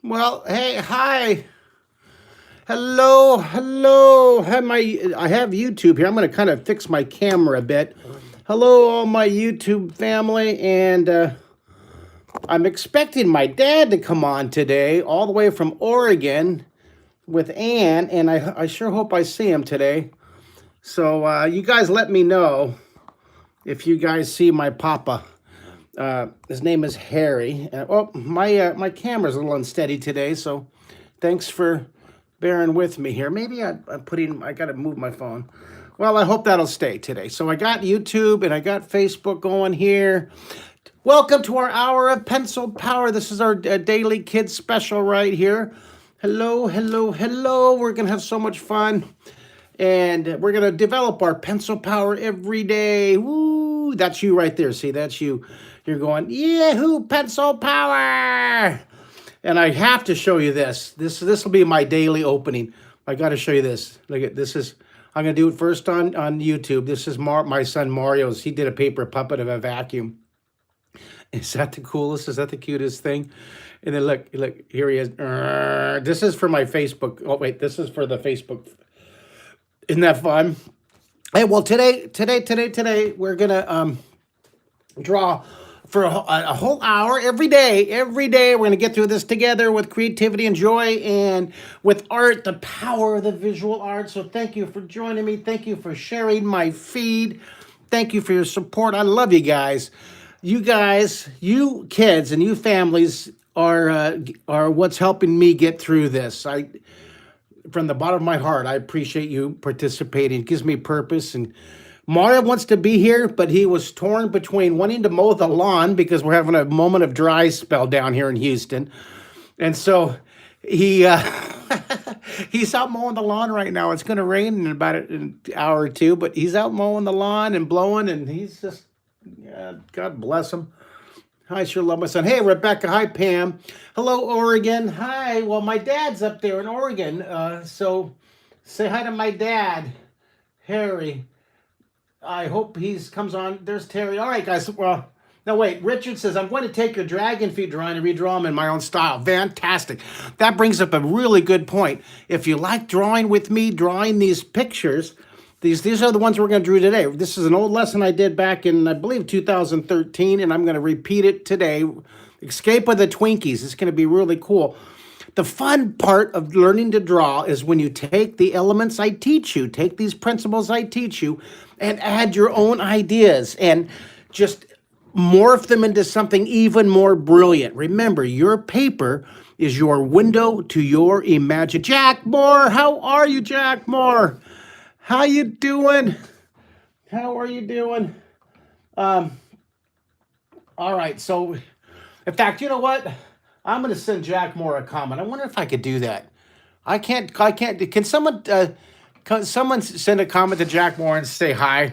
Well, hey, hi. Hello. I have YouTube here. I'm going to kind of fix my camera a bit. Hello, all my YouTube family, and I'm expecting my dad to come on today, all the way from Oregon with Ann, and I sure hope I see him today. So you guys let me know if you guys see my papa. His name is Harry. My camera's a little unsteady today, so thanks for bearing with me here. Maybe I got to move my phone. Well, I hope that'll stay today. So I got YouTube and I got Facebook going here. Welcome to our hour of pencil power. This is our daily kids special right here. Hello. We're going to have so much fun. And we're going to develop our pencil power every day. Woo! That's you right there. See, that's you. You're going, yahoo, pencil power. And I have to show you this. This will be my daily opening. I got to show you this. Look at this. I'm going to do it first on YouTube. This is my son Mario's. He did a paper puppet of a vacuum. Is that the coolest? Is that the cutest thing? And then look, here he is. This is for my Facebook. Oh, wait, this is for the Facebook. Isn't that fun? Hey, well, today, we're going to draw for a whole hour every day. We're going to get through this together with creativity and joy and with art, the power of the visual art. So thank you for joining me. Thank you for sharing my feed. Thank you for your support. I love you guys. You guys, you kids and you families are what's helping me get through this. From the bottom of my heart, I appreciate you participating. It gives me purpose. And Mario wants to be here, but he was torn between wanting to mow the lawn because we're having a moment of dry spell down here in Houston. And so he's out mowing the lawn right now. It's going to rain in about an hour or two, but he's out mowing the lawn and blowing, and he's just, God bless him. I sure love my son. Hey, Rebecca. Hi, Pam. Hello, Oregon. Hi. Well, my dad's up there in Oregon. So say hi to my dad, Harry. I hope he comes on. There's Terry. All right, guys. Well, no, wait. Richard says, I'm going to take your dragon feet drawing and redraw them in my own style. Fantastic. That brings up a really good point. If you like drawing with me, drawing these pictures, these are the ones we're going to draw today. This is an old lesson I did back in, I believe, 2013, and I'm going to repeat it today. Escape of the Twinkies. It's going to be really cool. The fun part of learning to draw is when you take the elements I teach you, take these principles I teach you, and add your own ideas and just morph them into something even more brilliant. Remember, your paper is your window to your imagination. Jack Moore, how are you, Jack Moore? How you doing? How are you doing? All right, so in fact, you know what? I'm going to send Jack Moore a comment. I wonder if I could do that. I can't. Can someone send a comment to Jack Moore and say hi?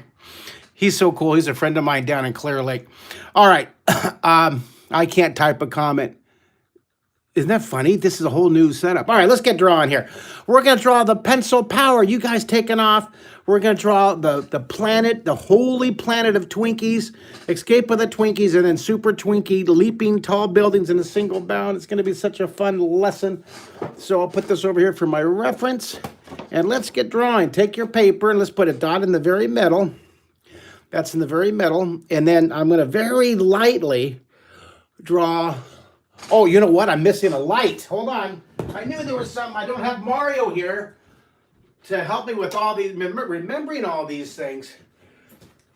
He's so cool. He's a friend of mine down in Clear Lake. All right. I can't type a comment. Isn't that funny? This is a whole new setup. All right, let's get drawing here. We're going to draw the pencil power. You guys taking off. We're going to draw the planet, the holy planet of Twinkies, escape of the Twinkies, and then Super Twinkie, leaping tall buildings in a single bound. It's going to be such a fun lesson. So I'll put this over here for my reference. And let's get drawing. Take your paper and let's put a dot in the very middle. That's in the very middle. And then I'm going to very lightly draw. Oh, you know what? I'm missing a light. Hold on. I knew there was something. I don't have Mario here to help me with all these, remembering all these things.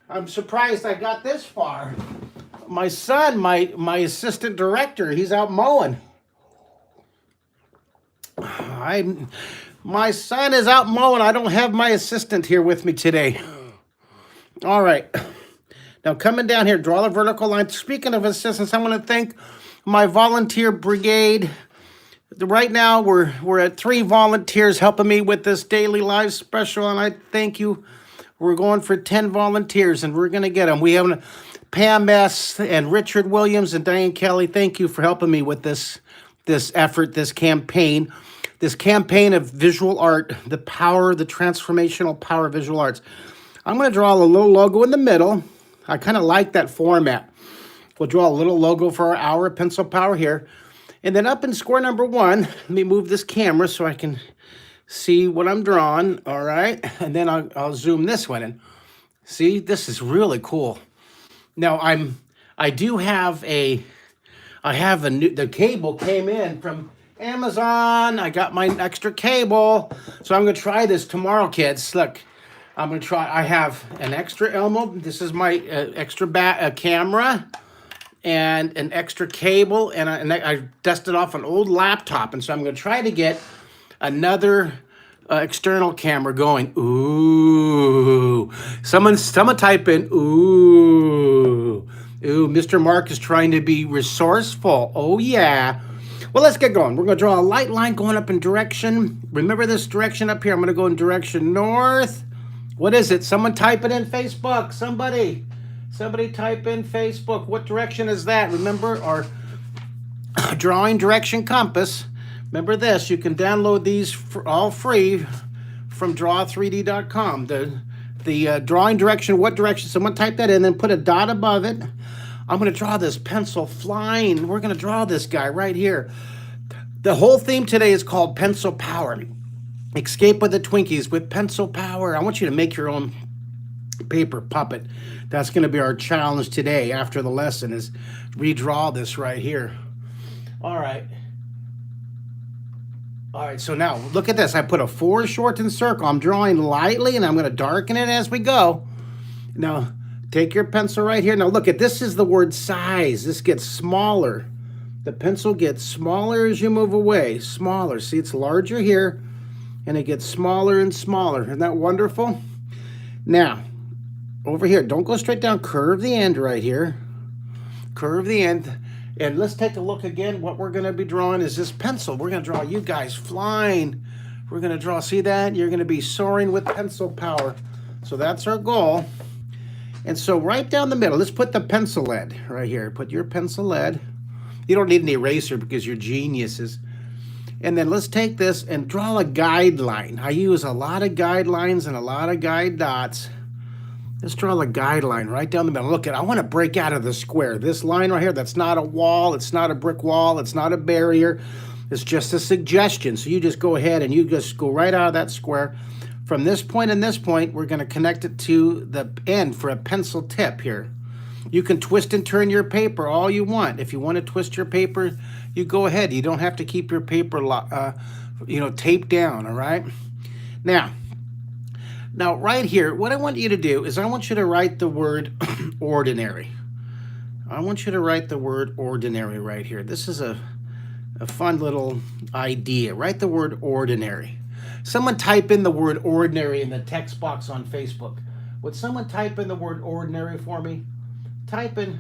I'm surprised I got this far. My son, my assistant director, he's out mowing. My son is out mowing. I don't have my assistant here with me today. All right. Now coming down here, draw the vertical line. Speaking of assistants, I want to thank my volunteer brigade. Right now, we're at 3 volunteers helping me with this daily live special, and I thank you. We're going for 10 volunteers, and we're going to get them. We have Pam S. and Richard Williams and Diane Kelly. Thank you for helping me with this effort, this campaign of visual art, the transformational power of visual arts. I'm going to draw a little logo in the middle. I kind of like that format. We'll draw a little logo for our hour of pencil power here. And then up in square number 1, let me move this camera so I can see what I'm drawing. All right. And then I'll zoom this one in. See, this is really cool. Now I do have the cable came in from Amazon. I got my extra cable. So I'm going to try this tomorrow, kids. Look, I'm going to try. I have an extra Elmo. This is my extra camera and an extra cable. And I dusted off an old laptop. And so I'm going to try to get another external camera going. Ooh. Someone type in, ooh. Ooh, Mr. Mark is trying to be resourceful. Oh, yeah. Well, let's get going. We're going to draw a light line going up in direction. Remember this direction up here? I'm going to go in direction north. What is it? Someone type it in Facebook. Somebody type in Facebook. What direction is that? Remember our drawing direction compass. Remember this. You can download these all free from draw3d.com. The drawing direction, what direction? Someone type that in, then put a dot above it. I'm going to draw this pencil flying. We're going to draw this guy right here. The whole theme today is called Pencil Power. Escape with the Twinkies with pencil power. I want you to make your own paper puppet. That's going to be our challenge today after the lesson is redraw this right here. All right. All right, so now look at this. I put a foreshortened circle. I'm drawing lightly, and I'm going to darken it as we go. Now, take your pencil right here. Now, look at this is the word size. This gets smaller. The pencil gets smaller as you move away. Smaller. See, it's larger here, and it gets smaller and smaller. Isn't that wonderful? Now, over here, don't go straight down. Curve the end right here. Curve the end. And let's take a look again. What we're going to be drawing is this pencil. We're going to draw you guys flying. We're going to draw, see that? You're going to be soaring with pencil power. So that's our goal. And so right down the middle, let's put the pencil lead right here. Put your pencil lead. You don't need an eraser because you're geniuses. And then let's take this and draw a guideline. I use a lot of guidelines and a lot of guide dots. Let's draw a guideline right down the middle. Look, I want to break out of the square. This line right here, that's not a wall. It's not a brick wall. It's not a barrier. It's just a suggestion. So you just go ahead and you just go right out of that square. From this point and this point, we're going to connect it to the end for a pencil tip here. You can twist and turn your paper all you want. If you want to twist your paper, you go ahead. You don't have to keep your paper taped down, all right? Now, right here, what I want you to do is I want you to write the word ordinary. I want you to write the word ordinary right here. This is a fun little idea. Write the word ordinary. Someone type in the word ordinary in the text box on Facebook. Would someone type in the word ordinary for me? Type in,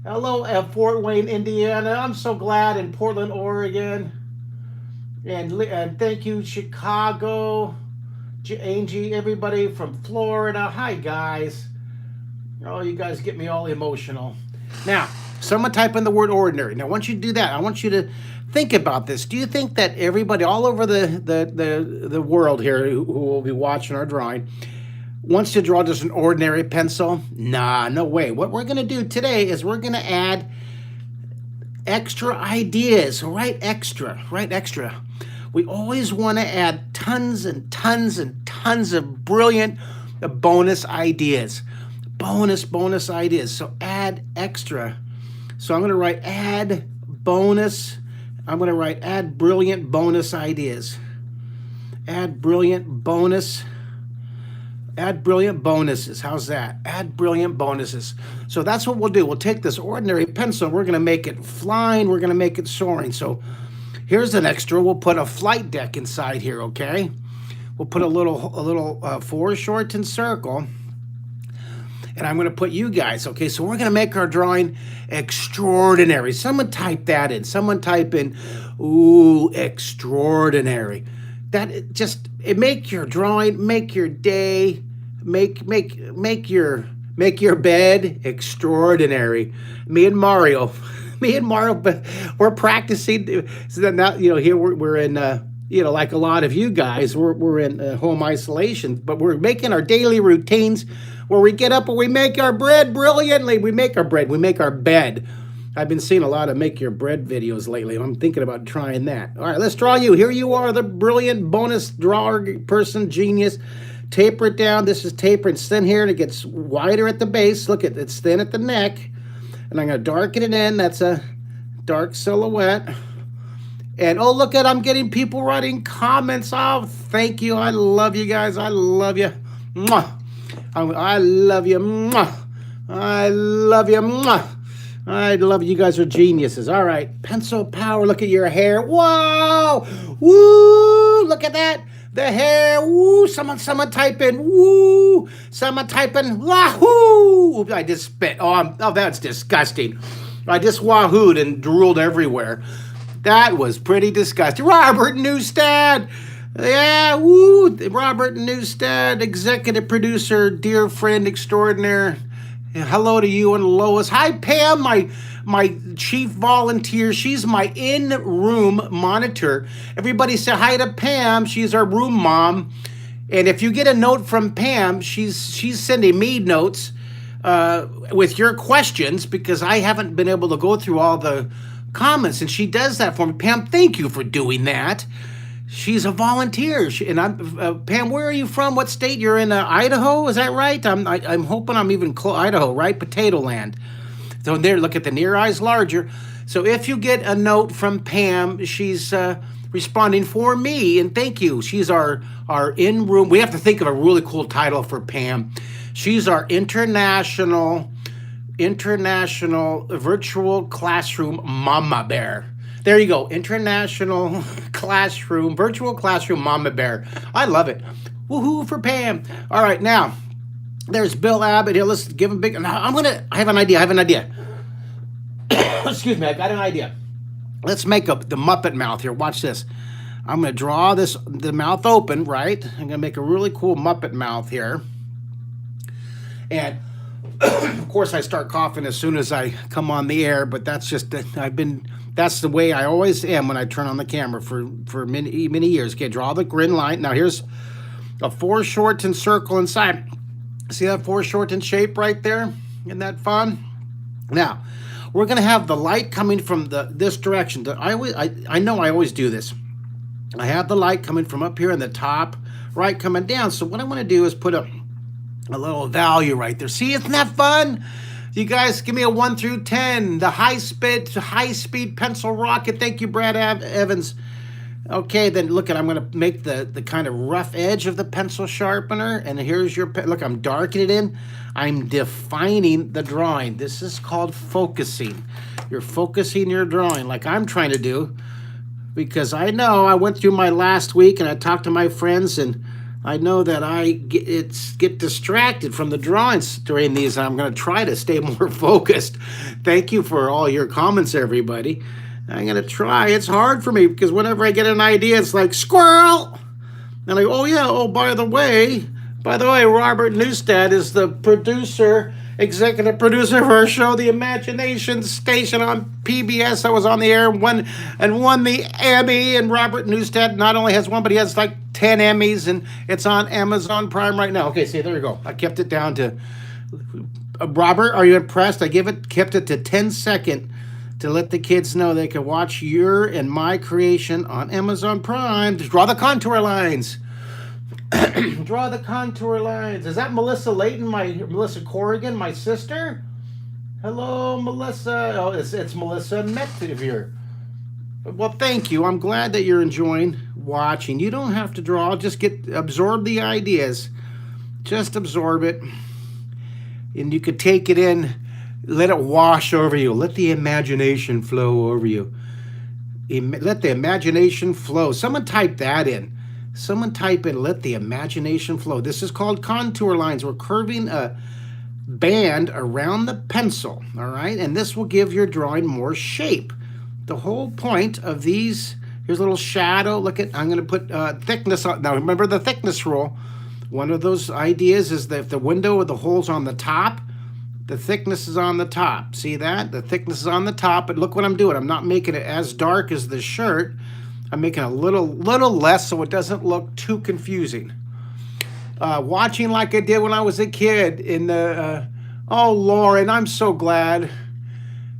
hello, Fort Wayne, Indiana. I'm so glad in Portland, Oregon. And thank you, Chicago. Angie, everybody from Florida. Hi, guys. Oh, you guys get me all emotional. Now, someone type in the word ordinary. Now, once you do that, I want you to think about this. Do you think that everybody all over the world here who will be watching our drawing wants to draw just an ordinary pencil? Nah, no way. What we're going to do today is we're going to add extra ideas. Write extra. We always want to add tons and tons and tons of brilliant bonus ideas. Bonus ideas. So add extra. So I'm going to write add bonus. I'm going to write add brilliant bonus ideas. Add brilliant bonus. Add brilliant bonuses. How's that? Add brilliant bonuses. So that's what we'll do. We'll take this ordinary pencil. We're going to make it flying. We're going to make it soaring. So here's an extra. We'll put a flight deck inside here, okay? We'll put a little foreshortened circle. And I'm going to put you guys, okay? So we're going to make our drawing extraordinary. Someone type that in. Someone type in, ooh, extraordinary. It make your drawing, make your day, make your bed extraordinary. Me and Mario, but we're practicing. So that now, here we're in, like a lot of you guys, we're in home isolation, but we're making our daily routines where we get up and we make our bread brilliantly. We make our bed. I've been seeing a lot of make your bread videos lately. I'm thinking about trying that. All right, let's draw you. Here you are, the brilliant bonus drawer person, genius. Taper it down. This is taper. It's thin here, and it gets wider at the base. Look at it's thin at the neck. And I'm going to darken it in. That's a dark silhouette. And oh, look at, I'm getting people writing comments. Oh, thank you. I love you guys. I love you. Mwah. I love you. Mwah. I love you. Mwah. I love you. You guys are geniuses. All right. Pencil power. Look at your hair. Whoa. Woo. Look at that. The hair. Woo. Someone type in. Woo. Someone type in. Wahoo. I just spit. Oh, that's disgusting. I just wahooed and drooled everywhere. That was pretty disgusting. Robert Newstead. Yeah, woo. Robert Newstead, executive producer, dear friend extraordinaire. Hello to you and Lois. Hi, Pam, my chief volunteer. She's my in-room monitor. Everybody say hi to Pam. She's our room mom. And if you get a note from Pam, she's sending me notes with your questions because I haven't been able to go through all the comments, and she does that for me. Pam, thank you for doing that. She's a volunteer. And I'm Pam, where are you from? What state? You're in Idaho, is that right? I'm hoping I'm even close. Idaho, right? Potato land. So there, look at the near eyes larger. So if you get a note from Pam, she's responding for me, and thank you. She's our in-room. We have to think of a really cool title for Pam. She's our international virtual classroom mama bear. There you go. International virtual classroom mama bear. I love it. Woohoo for Pam. All right, now there's Bill Abbott here. Let's give him big. I have an idea. Excuse me. I got an idea. Let's make up the Muppet mouth here. Watch this. I'm going to draw the mouth open, right? I'm going to make a really cool Muppet mouth here. And of course, I start coughing as soon as I come on the air, but that's just, that's the way I always am when I turn on the camera for many, many years. Okay, draw the grin line. Now here's a foreshortened circle inside. See that foreshortened shape right there? Isn't that fun? Now, we're going to have the light coming from this direction. I know I always do this. I have the light coming from up here in the top, right, coming down. So what I want to do is put a little value right there. See, isn't that fun? You guys, give me a 1 through 10. The high-speed pencil rocket. Thank you, Brad Evans. Okay, then look at, I'm going to make the kind of rough edge of the pencil sharpener. And here's your, look, I'm darkening it in. I'm defining the drawing. This is called focusing. You're focusing your drawing like I'm trying to do. Because I know I went through my last week and I talked to my friends, and I know that I get distracted from the drawings during these. I'm going to try to stay more focused. Thank you for all your comments, everybody. I'm going to try. It's hard for me because whenever I get an idea, it's like, squirrel! And I go, oh, yeah, oh, by the way, Robert Newstead is the executive producer of our show, The Imagination Station on PBS. I was on the air and won the Emmy. And Robert Newstead not only has one, but he has like 10 Emmys, and it's on Amazon Prime right now. Okay, see, there you go. I kept it down to Robert. Are you impressed? Kept it to 10 seconds to let the kids know they can watch your and my creation on Amazon Prime. Just draw the contour lines. Draw the contour lines. Is that Melissa Layton, Melissa Corrigan, my sister? Hello, Melissa. Oh, it's Melissa Metvier. Well, thank you. I'm glad that you're enjoying watching. You don't have to draw. Just absorb the ideas. Just absorb it. And you could take it in. Let it wash over you. Let the imagination flow over you. Let the imagination flow. Someone type that in. Someone type in, let the imagination flow. This is called contour lines. We're curving a band around the pencil, all right? And this will give your drawing more shape. The whole point of these, here's a little shadow. Look at, I'm going to put thickness on. Now, remember the thickness rule. One of those ideas is that if the window with the hole's on the top, the thickness is on the top. See that? The thickness is on the top, but look what I'm doing. I'm not making it as dark as the shirt. I'm making a little less so it doesn't look too confusing. Watching like I did when I was a kid in the, oh, Lauren, I'm so glad.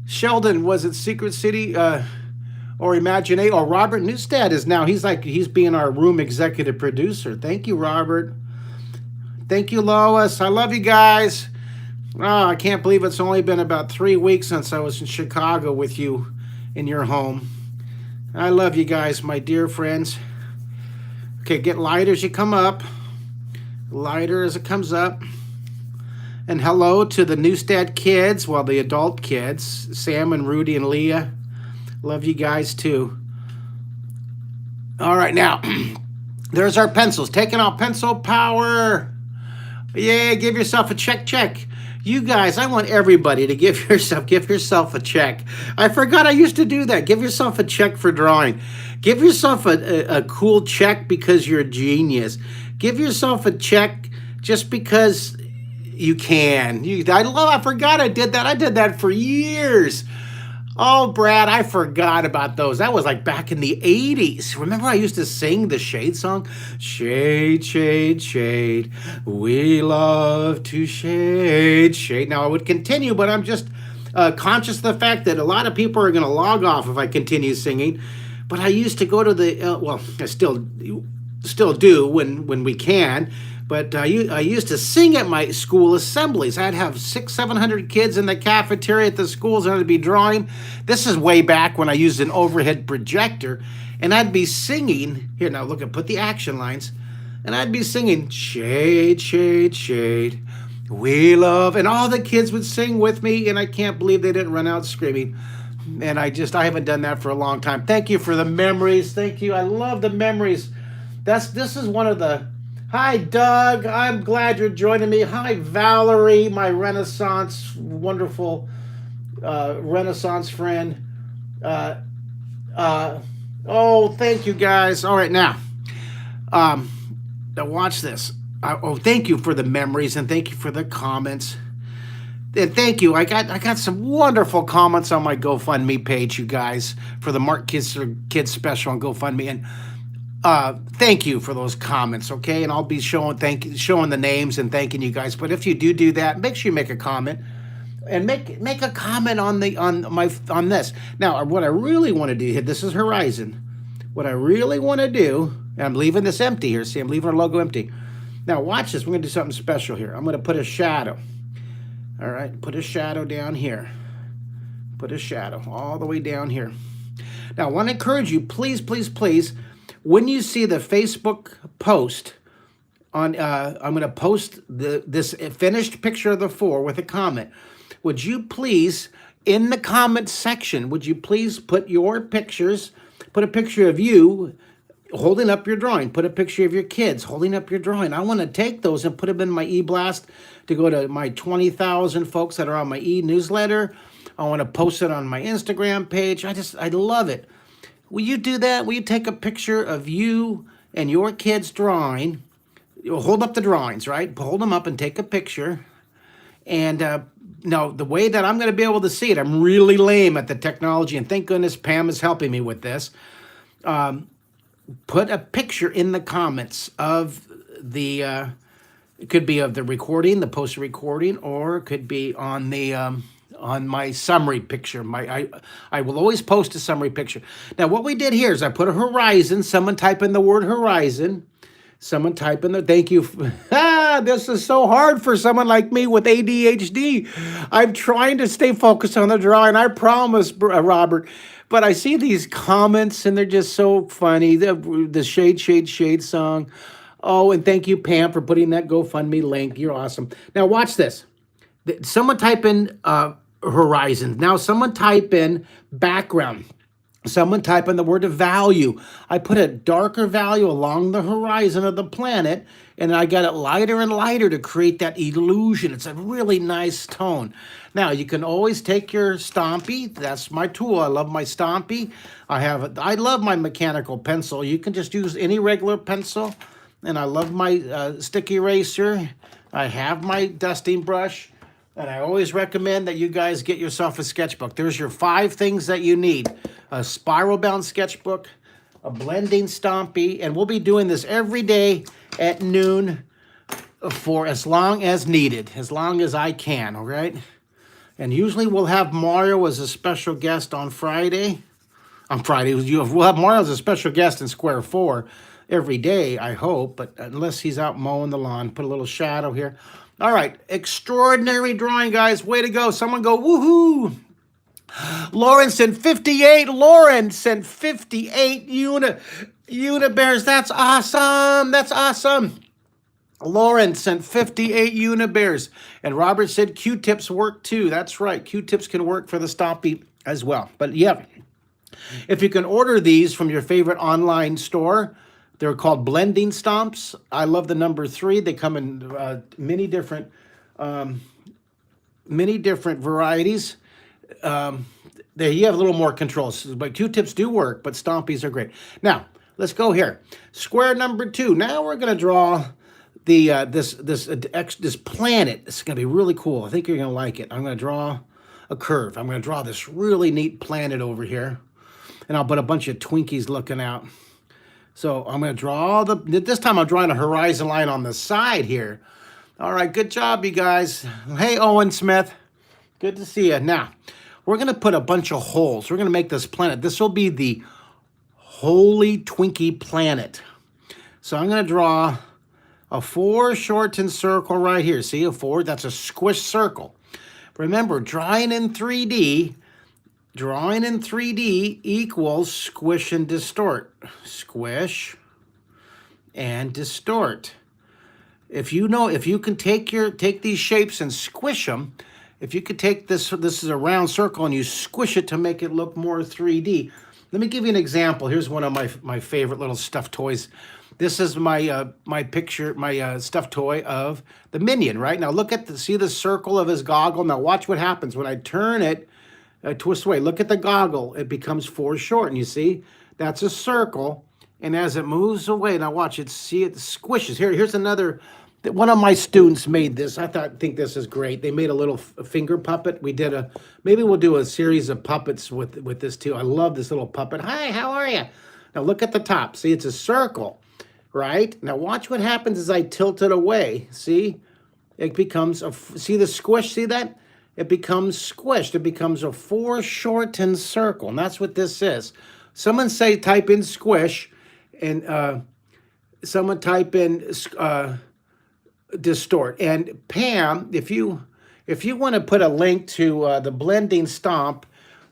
Sheldon, was it Secret City or Imaginate? Or Robert Newstead is now. He's being our room executive producer. Thank you, Robert. Thank you, Lois. I love you guys. Oh, I can't believe it's only been about 3 weeks since I was in Chicago with you in your home. I love you guys, my dear friends. Okay, get lighter as you come up. Lighter as it comes up. And hello to the Newstead kids, well, the adult kids, Sam and Rudy and Leah. Love you guys too. All right, now, there's our pencils. Taking out pencil power. Yeah, give yourself a check. You guys, I want everybody to give yourself a check. I forgot I used to do that. Give yourself a check for drawing. Give yourself a cool check because you're a genius. Give yourself a check just because you can. I forgot I did that. I did that for years. Oh, Brad, I forgot about those. That was like back in the 80s. Remember I used to sing the Shade song? Shade, shade, shade. We love to shade, shade. Now, I would continue, but I'm just conscious of the fact that a lot of people are going to log off if I continue singing. But I used to go to the, well, I still do when we can. But I used to sing at my school assemblies. I'd have 600-700 kids in the cafeteria at the schools, and I'd be drawing. This is way back when I used an overhead projector, and I'd be singing. Here, now look, put the action lines. And I'd be singing, shade, shade, shade, we love. And all the kids would sing with me, and I can't believe they didn't run out screaming. And I haven't done that for a long time. Thank you for the memories. Thank you. I love the memories. This is one of the... Hi, Doug. I'm glad you're joining me. Hi, Valerie, my Renaissance, wonderful Renaissance friend. Oh, thank you, guys. All right, now watch this. Thank you for the memories, and thank you for the comments. And thank you. I got some wonderful comments on my GoFundMe page, you guys, for the Mark Kistler Kids Special on GoFundMe. And thank you for those comments, okay? And I'll be showing the names and thanking you guys. But if you do that, make sure you make a comment, and make a comment on this. Now, what I really want to do here, this is Horizon. What I really want to do, and I'm leaving this empty here. See, I'm leaving our logo empty. Now, watch this. We're going to do something special here. I'm going to put a shadow. All right, put a shadow down here. Put a shadow all the way down here. Now, I want to encourage you, please, when you see the Facebook post on, I'm going to post this finished picture of the 4 with a comment. Would you please, in the comment section, would you please put your pictures, put a picture of you holding up your drawing, put a picture of your kids holding up your drawing. I want to take those and put them in my e-blast to go to my 20,000 folks that are on my e-newsletter. I want to post it on my Instagram page. I love it. Will you do that? Will you take a picture of you and your kids drawing? You'll hold up the drawings, right? Hold them up and take a picture. And now, the way that I'm going to be able to see it, I'm really lame at the technology, and thank goodness Pam is helping me with this. Put a picture in the comments of the, it could be of the recording, the post recording, or it could be on the... on my summary picture. I will always post a summary picture. Now, what we did here is I put a horizon. Someone type in the word horizon. Someone type in the, thank you. This is so hard for someone like me with ADHD. I'm trying to stay focused on the drawing. I promise, Robert. But I see these comments, and they're just so funny. The shade, shade, shade song. Oh, and thank you, Pam, for putting that GoFundMe link. You're awesome. Now, watch this. Someone type in horizon. Now, someone type in background. Someone type in the word of value. I put a darker value along the horizon of the planet, and I got it lighter and lighter to create that illusion. It's a really nice tone. Now, you can always take your Stompy. That's my tool. I love my Stompy. I love my mechanical pencil. You can just use any regular pencil. And I love my sticky eraser. I have my dusting brush. And I always recommend that you guys get yourself a sketchbook. There's your 5 things that you need. A spiral-bound sketchbook, a blending Stompy, and we'll be doing this every day at noon for as long as needed, as long as I can, all right? And usually we'll have Mario as a special guest on Friday. We'll have Mario as a special guest in Square 4 every day, I hope. But unless he's out mowing the lawn, put a little shadow here. All right, extraordinary drawing, guys. Way to go. Someone go, woohoo. Lauren sent 58. Lauren sent 58 Unibears. That's awesome. That's awesome. Lauren sent 58 Unibears. And Robert said Q-tips work too. That's right. Q-tips can work for the Stompy as well. But yeah, if you can order these from your favorite online store, they're called blending stomps. I love the number 3. They come in many different varieties. You have a little more controls, but Q-tips do work, but Stompies are great. Now, let's go here. Square number 2. Now we're going to draw the this planet. It's going to be really cool. I think you're going to like it. I'm going to draw a curve. I'm going to draw this really neat planet over here, and I'll put a bunch of Twinkies looking out. So I'm going to draw this time I'm drawing a horizon line on the side here. All right, good job, you guys. Hey, Owen Smith. Good to see you. Now, we're going to put a bunch of holes. We're going to make this planet. This will be the Holy Twinkie Planet. So I'm going to draw a foreshortened circle right here. See, a 4? That's a squish circle. Remember, drawing in 3D equals squish and distort. Squish and distort. If you can take these shapes and squish them, if you could take this is a round circle and you squish it to make it look more 3D. Let me give you an example. Here's one of my favorite little stuffed toys. This is my stuffed toy of the Minion, right? Now look at see the circle of his goggle. Now watch what happens when I turn it, twist away. Look at the goggle. It becomes foreshortened. You see? That's a circle. And as it moves away, now watch it. See it squishes. Here's another. One of my students made this. I think this is great. They made a little finger puppet. Maybe we'll do a series of puppets with this too. I love this little puppet. Hi, how are you? Now look at the top. See, it's a circle, right? Now watch what happens as I tilt it away. See, it becomes see the squish. See that? It becomes squished. It becomes a foreshortened circle, and that's what this is. Someone type in squish, and someone type in distort. And Pam, if you want to put a link to the blending stomp,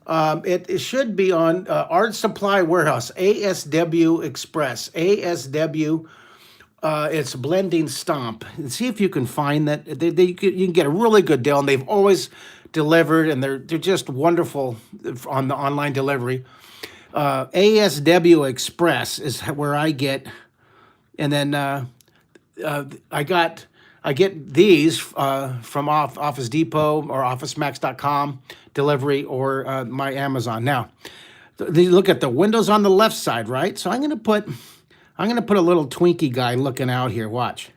it should be on Art Supply Warehouse, ASW Express, ASW. It's blending stomp. And see if you can find that. You can get a really good deal, and they've always delivered, and they're just wonderful on the online delivery. ASW Express is where I get, and then I get these from Office Depot or OfficeMax.com delivery or my Amazon. Now, look at the windows on the left side, right? So I'm gonna put a little Twinkie guy looking out here. Watch.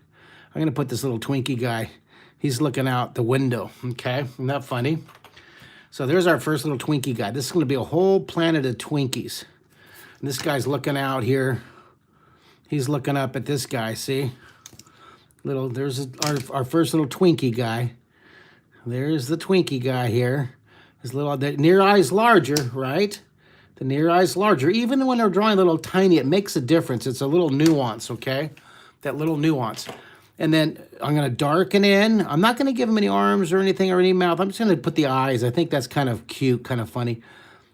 I'm gonna put this little Twinkie guy. He's looking out the window. Okay, isn't that funny? So there's our first little Twinkie guy. This is gonna be a whole planet of Twinkies. And this guy's looking out here. He's looking up at this guy. See? There's our first little Twinkie guy. There's the Twinkie guy here. The near eye's larger, right? The near eye's larger. Even when they're drawing a little tiny, it makes a difference. It's a little nuance, okay? That little nuance. And then I'm going to darken in. I'm not going to give him any arms or anything or any mouth. I'm just going to put the eyes. I think that's kind of cute, kind of funny.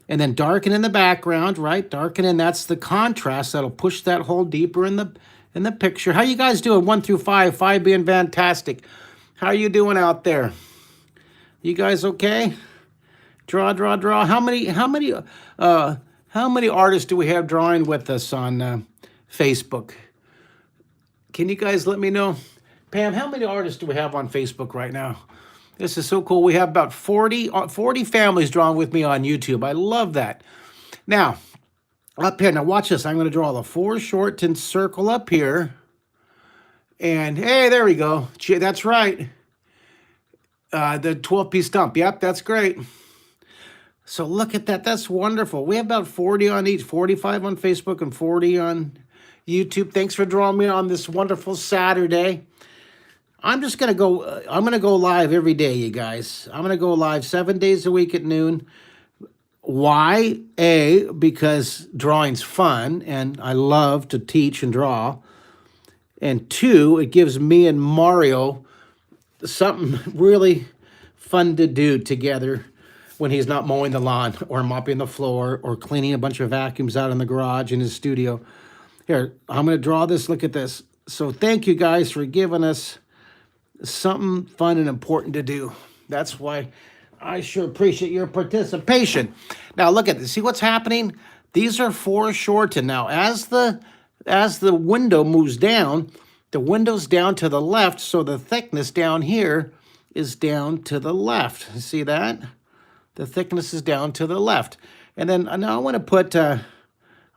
And then darken in the background, right? Darken in. That's the contrast. That'll push that hole deeper in the picture. How you guys doing? 1 through 5. 5 being fantastic. How are you doing out there? You guys okay? Draw. How many artists do we have drawing with us on Facebook? Can you guys let me know? Pam, how many artists do we have on Facebook right now? This is so cool. We have about 40 families drawing with me on YouTube. I love that. Now, up here, now watch this. I'm going to draw the foreshortened circle up here. And, hey, there we go. That's right. The 12-piece stump. Yep, that's great. So look at that. That's wonderful. We have about 40 on each, 45 on Facebook and 40 on YouTube. Thanks for drawing me on this wonderful Saturday. I'm just gonna go. I'm gonna go live every day, you guys. I'm gonna go live 7 days a week at noon. Why? A, because drawing's fun, and I love to teach and draw. And two, it gives me and Mario something really fun to do together when he's not mowing the lawn or mopping the floor or cleaning a bunch of vacuums out in the garage in his studio. Here, I'm going to draw this. Look at this. So thank you guys for giving us something fun and important to do. That's why I sure appreciate your participation. Now look at this. See what's happening? These are foreshortened. Now as the window moves down, the window's down to the left, so the thickness down here is down to the left. See that? The thickness is down to the left. And then now I want to put a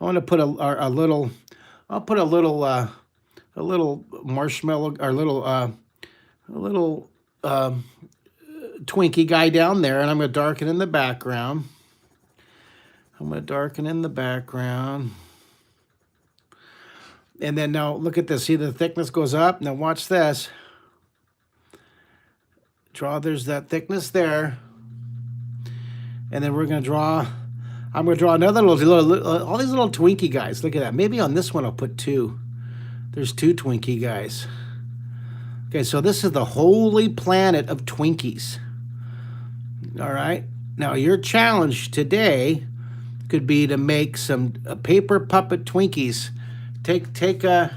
little. I'll put a little marshmallow or a little Twinkie guy down there, and I'm going to darken in the background. I'm going to darken in the background. And then now look at this. See the thickness goes up. Now watch this. There's that thickness there. And then we're going to draw, I'm going to draw another little, all these little Twinkie guys. Look at that. Maybe on this one I'll put two. There's two Twinkie guys. Okay, so this is the holy planet of Twinkies. All right. Now your challenge today could be to make some paper puppet Twinkies. Take your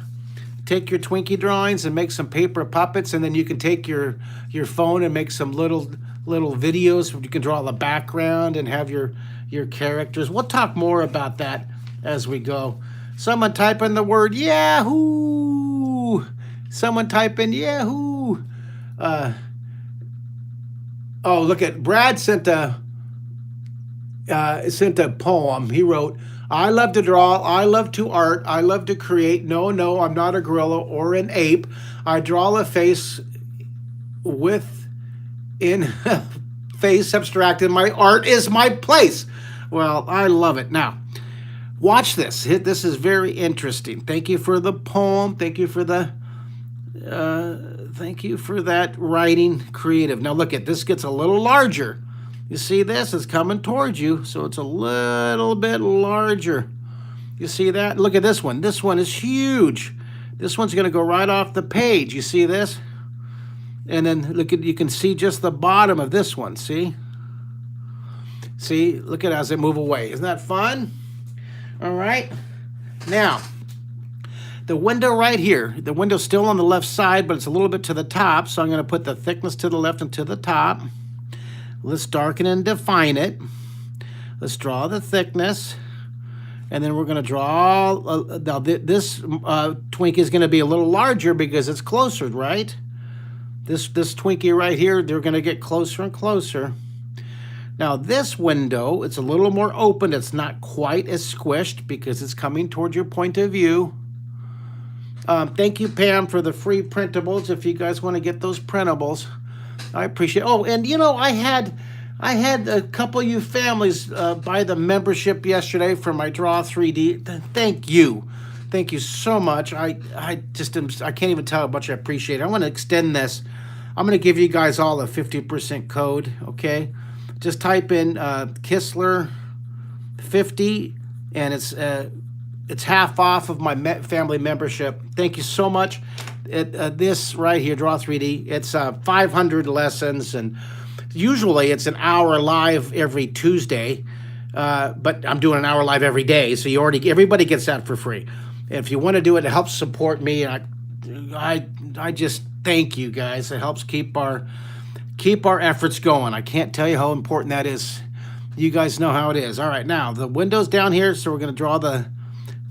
Twinkie drawings and make some paper puppets, and then you can take your phone and make some little videos. You can draw the background and have your characters. We'll talk more about that as we go. Someone type in the word Yahoo! Someone type in Yahoo! Oh, look at Brad sent a poem. He wrote, I love to draw, I love to art, I love to create. No, I'm not a gorilla or an ape. I draw a face in face abstracted. My art is my place. Well, I love it. Now, watch this. This is very interesting. Thank you for the poem. Thank you for that writing creative. Now look at this, gets a little larger. You see this? It's coming towards you, so it's a little bit larger. You see that? Look at this one. This one is huge. This one's going to go right off the page. You see this? And then you can see just the bottom of this one. See? See? Look at it as they move away. Isn't that fun? All right. Now, the window right here. The window's still on the left side, but it's a little bit to the top. So I'm going to put the thickness to the left and to the top. Let's darken and define it. Let's draw the thickness. And then we're going to draw, now this Twinkie is going to be a little larger because it's closer, right? This Twinkie right here, they're going to get closer and closer. Now this window, it's a little more open. It's not quite as squished because it's coming towards your point of view. Thank you, Pam, for the free printables. If you guys want to get those printables, I appreciate it. Oh, and you know, I had a couple of you families buy the membership yesterday for my Draw 3D. Thank you. Thank you so much. I can't even tell how much I appreciate it. I want to extend this. I'm going to give you guys all a 50% code, okay? Just type in Kistler 50, and it's half off of my family membership. Thank you so much. This right here, Draw 3D, it's 500 lessons, and usually it's an hour live every Tuesday, but I'm doing an hour live every day, so everybody gets that for free. If you want to do it, it helps support me. I just thank you guys. It helps keep our efforts going. I can't tell you how important that is. You guys know how it is. All right, now the window's down here, so we're going to draw the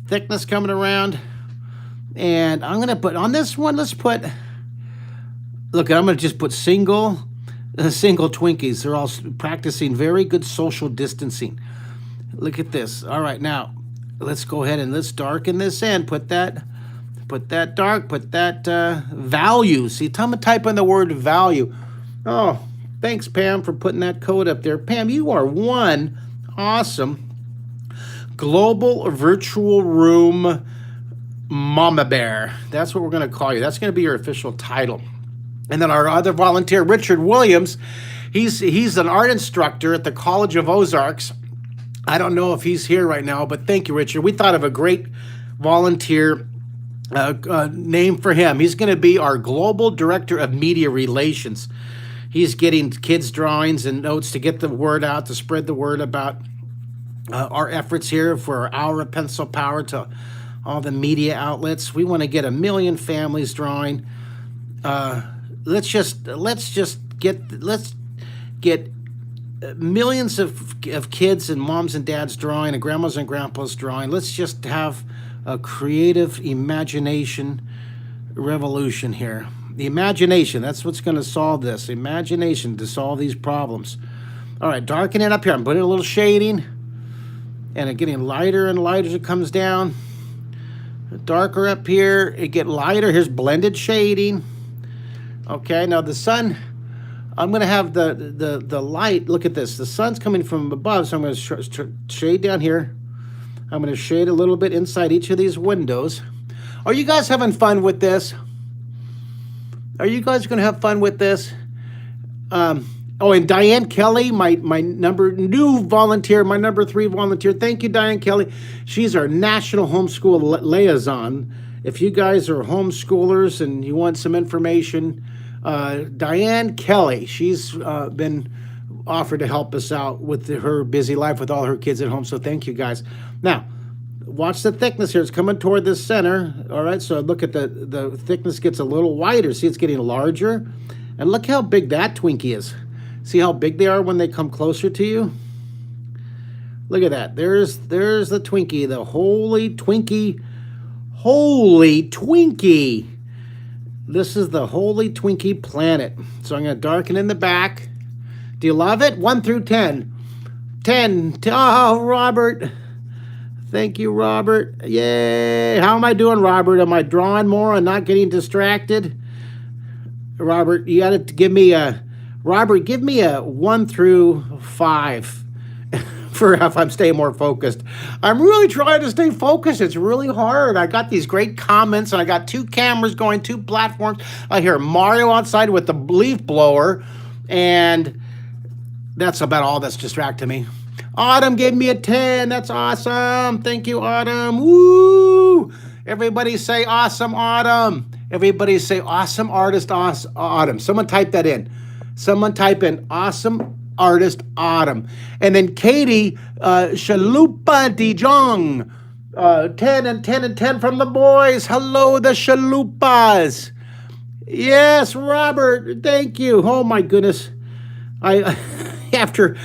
thickness coming around. And I'm going to put, on this one, I'm going to just put single Twinkies. They're all practicing very good social distancing. Look at this. All right, now, let's go ahead and let's darken this in. Put that value. See, type in the word value. Oh, thanks, Pam, for putting that code up there. Pam, you are one awesome global virtual room Mama Bear. That's what we're going to call you. That's going to be your official title. And then our other volunteer, Richard Williams, he's an art instructor at the College of Ozarks. I don't know if he's here right now, but thank you, Richard. We thought of a great volunteer name for him. He's going to be our Global Director of Media Relations. He's getting kids' drawings and notes to get the word out, to spread the word about our efforts here for our Hour of Pencil Power to all the media outlets. We want to get 1 million families drawing. Let's get millions of kids and moms and dads drawing and grandmas and grandpas drawing. Let's just have a creative imagination revolution here. The imagination, that's what's going to solve this. Imagination to solve these problems. All right, darken it up here. I'm putting a little shading, and it's getting lighter and lighter as it comes down. Darker up here, it get lighter. Here's blended shading. Okay, now the sun, I'm going to have the light. Look at this. The sun's coming from above, so I'm going to shade down here. I'm going to shade a little bit inside each of these windows. Are you guys having fun with this? Are you guys going to have fun with this? Oh, and Diane Kelly, my number 3 volunteer. Thank you, Diane Kelly. She's our national homeschool liaison. If you guys are homeschoolers and you want some information, Diane Kelly, she's been offered to help us out with her busy life with all her kids at home. So thank you, guys. Now, watch the thickness here. It's coming toward the center. All right, so look at the thickness gets a little wider. See, it's getting larger. And look how big that Twinkie is. See how big they are when they come closer to you? Look at that. There's the Twinkie, the holy Twinkie. Holy Twinkie. This is the holy Twinkie planet. So I'm going to darken in the back. Do you love it? 1 through 10. 10. Oh, Robert. Thank you, Robert. Yay. How am I doing, Robert? Am I drawing more and not getting distracted? Robert, you got to give me a... Robert, give me a 1 through 5 for if I'm staying more focused. I'm really trying to stay focused. It's really hard. I got these great comments, and I got 2 cameras going, 2 platforms. I hear Mario outside with the leaf blower, and that's about all that's distracting me. Autumn gave me a 10. That's awesome. Thank you, Autumn. Woo! Everybody say awesome, Autumn. Everybody say awesome artist, Autumn. Someone type that in. Someone type in awesome artist Autumn. And then Katie Shalupa Dijong. 10 and 10 and 10 from the boys. Hello, the Shalupas. Yes, Robert. Thank you. Oh, my goodness. After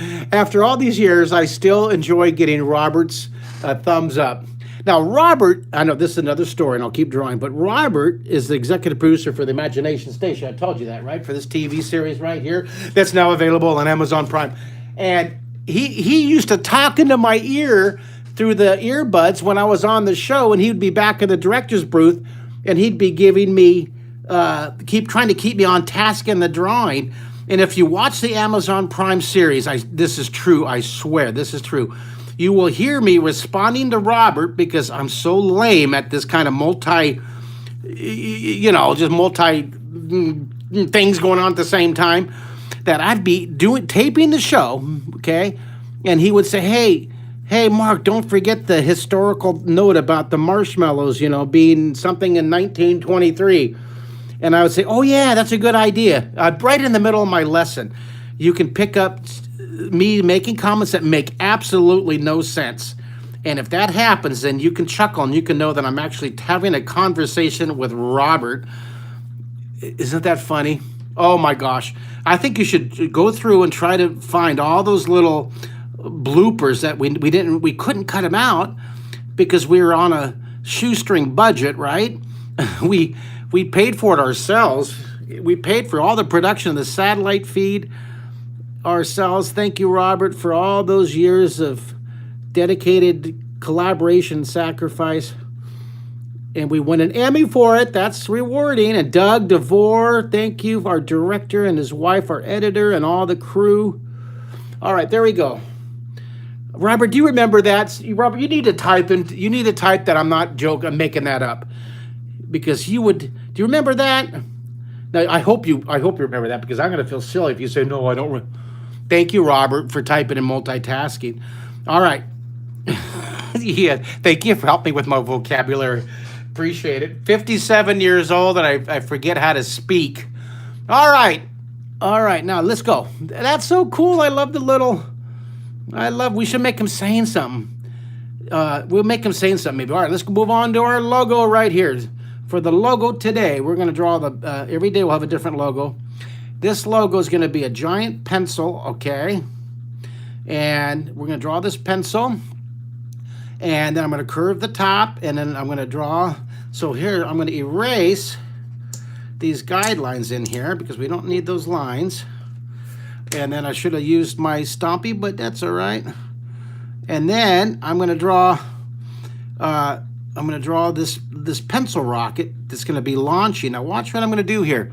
all these years, I still enjoy getting Robert's thumbs up. Now, Robert, I know this is another story, and I'll keep drawing, but Robert is the executive producer for the Imagination Station. I told you that, right? For this TV series right here that's now available on Amazon Prime. And he used to talk into my ear through the earbuds when I was on the show, and he would be back in the director's booth, and he'd be giving me, trying to keep me on task in the drawing. And if you watch the Amazon Prime series, this is true, I swear, this is true. You will hear me responding to Robert because I'm so lame at this kind of multi things going on at the same time that I'd be taping the show, okay? And he would say, hey, Mark, don't forget the historical note about the marshmallows, being something in 1923. And I would say, oh, yeah, that's a good idea. Right in the middle of my lesson, you can pick up me making comments that make absolutely no sense. And if that happens, then you can chuckle and you can know that I'm actually having a conversation with Robert. Isn't that funny? Oh my gosh. I think you should go through and try to find all those little bloopers that we couldn't cut them out because we were on a shoestring budget, right? We paid for it ourselves. We paid for all the production of the satellite feed ourselves. Thank you, Robert, for all those years of dedicated collaboration and sacrifice. And we won an Emmy for it. That's rewarding. And Doug DeVore, thank you, our director and his wife, our editor, and all the crew. All right, there we go. Robert, do you remember that? Robert, you need to type that I'm not joking, I'm making that up. Because do you remember that? Now, I hope you remember that, because I'm going to feel silly if you say no. I don't. Thank you, Robert, for typing and multitasking. All right. Yeah. Thank you for helping me with my vocabulary. Appreciate it. 57 years old and I forget how to speak. All right. All right. Now let's go. That's so cool. I love the little. We should make him saying something. We'll make him saying something maybe. All right. Let's move on to our logo right here. For the logo today, we're going to draw every day we'll have a different logo. This logo is going to be a giant pencil, okay? And we're going to draw this pencil. And then I'm going to curve the top. And then I'm going to draw. So here, I'm going to erase these guidelines in here because we don't need those lines. And then I should have used my Stompy, but that's all right. And then I'm going to draw... this pencil rocket that's going to be launching. Now watch what I'm going to do here.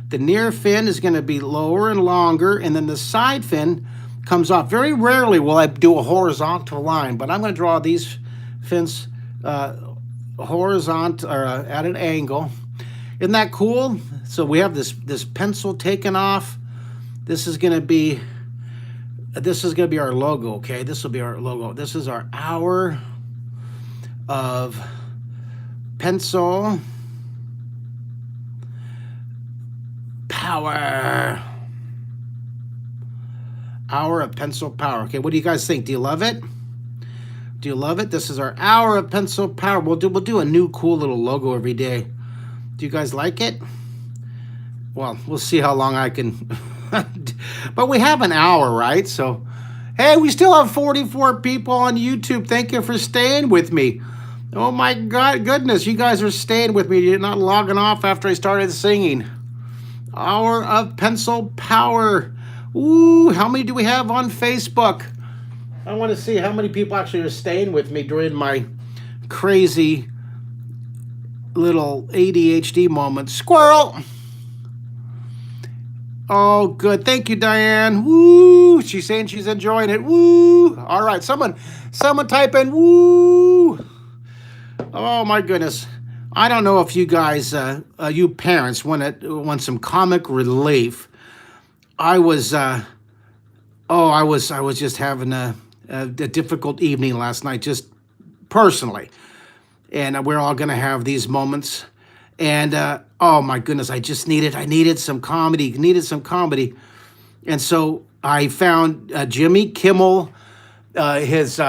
The near fin is going to be lower and longer, and then the side fin comes off. Very rarely will I do a horizontal line, but I'm going to draw these fins horizontal or at an angle. Isn't that cool? So we have this pencil taken off. This is going to be our logo. Okay, this will be our logo. This is our hour of pencil power. Hour of pencil power. Okay, what do you guys think? Do you love it? Do you love it? This is our hour of pencil power. We'll do a new cool little logo every day. Do you guys like it? Well, we'll see how long I can. But we have an hour, right? So, hey, we still have 44 people on YouTube. Thank you for staying with me. Oh my God, goodness, you guys are staying with me. You're not logging off after I started singing. Hour of pencil power. Ooh, how many do we have on Facebook? I want to see how many people actually are staying with me during my crazy little ADHD moment. Squirrel. Oh, good. Thank you, Diane. Woo. She's saying she's enjoying it. Woo. All right, someone type in woo. Oh my goodness. I don't know if you guys, you parents, want some comic relief. I was just having a difficult evening last night, just personally. And we're all going to have these moments. And, oh my goodness, I needed some comedy, And so I found Jimmy Kimmel, his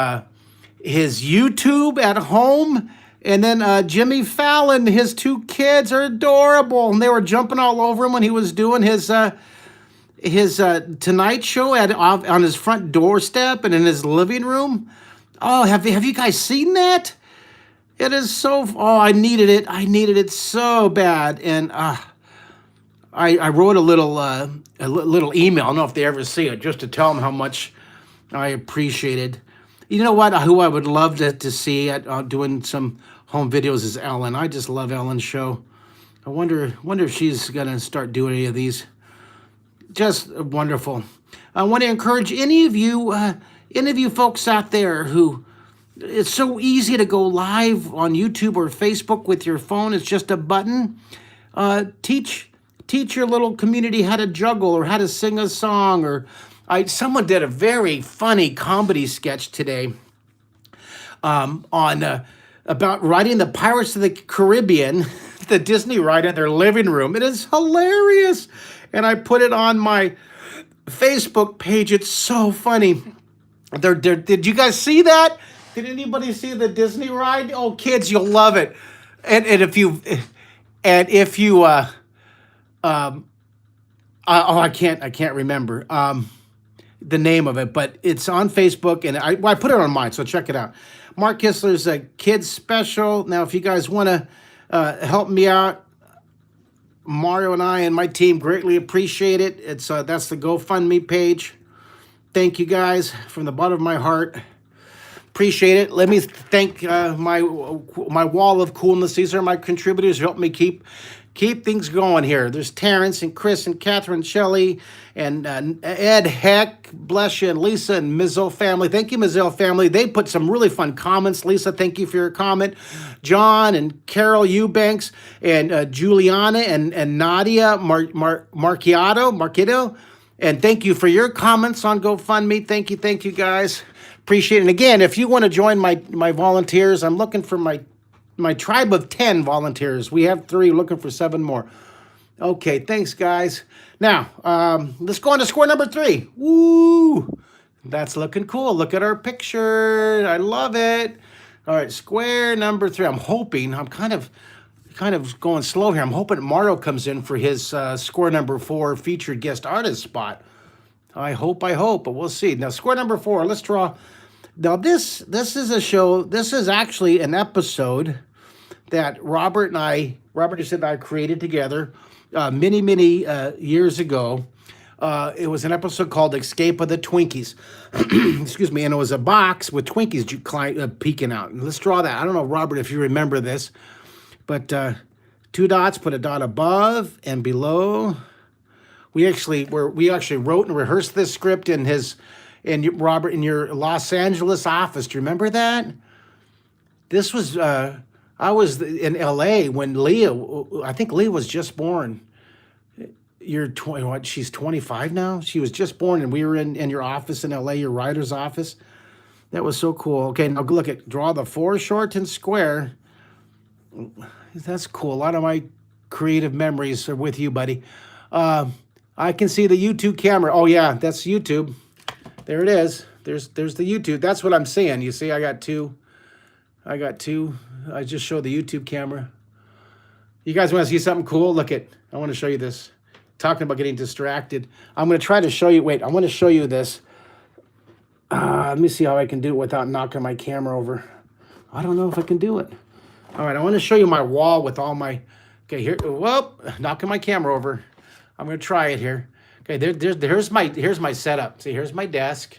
YouTube at home. And then Jimmy Fallon, his two kids are adorable. And they were jumping all over him when he was doing his Tonight Show on his front doorstep and in his living room. Oh, have you guys seen that? It is so... Oh, I needed it. I needed it so bad. And I wrote a little email. I don't know if they ever see it, just to tell them how much I appreciated. You know what? Who I would love to see doing some home videos is Ellen. I just love Ellen's show. I wonder if she's gonna start doing any of these. Just wonderful. I want to encourage any of you folks out there who, it's so easy to go live on YouTube or Facebook with your phone. It's just a button. Teach your little community how to juggle or how to sing a song. Or someone did a very funny comedy sketch today on about riding the Pirates of the Caribbean, the Disney ride in their living room. It is hilarious. And I put it on my Facebook page. It's so funny. Did you guys see that? Did anybody see the Disney ride? Oh, kids, you'll love it. And if you I can't remember the name of it, but it's on Facebook, and I put it on mine, so check it out. Mark Kistler's a kids special. Now, if you guys want to help me out, Mario and I and my team greatly appreciate it. It's that's the GoFundMe page. Thank you guys from the bottom of my heart. Appreciate it. Let me thank my wall of coolness. These are my contributors who help me keep keep things going here. There's Terrence and Chris and Catherine Shelley and Ed Heck, bless you, and Lisa and Mizzo family. Thank you, Mizzo family. They put some really fun comments. Lisa, thank you for your comment. John and Carol Eubanks and Juliana and Nadia Marquito. And thank you for your comments on GoFundMe. Thank you guys. Appreciate it. And again, if you want to join my volunteers, I'm looking for my tribe of 10 volunteers. We have 3, looking for 7 more. Okay, thanks, guys. Now, let's go on to square number 3. Woo! That's looking cool. Look at our picture. I love it. All right, square number 3. I'm hoping, I'm kind of going slow here. I'm hoping Mario comes in for his square number 4 featured guest artist spot. I hope, but we'll see. Now, square number 4, let's draw. Now, this is a show. This is actually an episode that Robert just and I created together many years ago. It was an episode called Escape of the Twinkies. Excuse me. And it was a box with Twinkies peeking out. And let's draw that. I don't know, Robert, if you remember this, but 2 dots, put a dot above and below. We actually wrote and rehearsed this script in Robert, in your Los Angeles office. Do you remember that? This was, I was in LA when I think Leah was just born. You're 20, what? She's 25 now? She was just born, and we were in your office in LA, your writer's office. That was so cool. Okay, now look at, draw the foreshortened square. That's cool. A lot of my creative memories are with you, buddy. I can see the YouTube camera. Oh yeah, that's YouTube. There it is. There's the YouTube. That's what I'm saying. You see, I got two. I just showed the YouTube camera. You guys want to see something cool? Look at, I want to show you this. Talking about getting distracted. I'm going to try to show you, wait, I want to show you this. Let me see how I can do it without knocking my camera over. I don't know if I can do it. All right, I want to show you my wall with all my, okay, here, whoop, knocking my camera over. I'm going to try it here. Okay, here's my setup. See, here's my desk.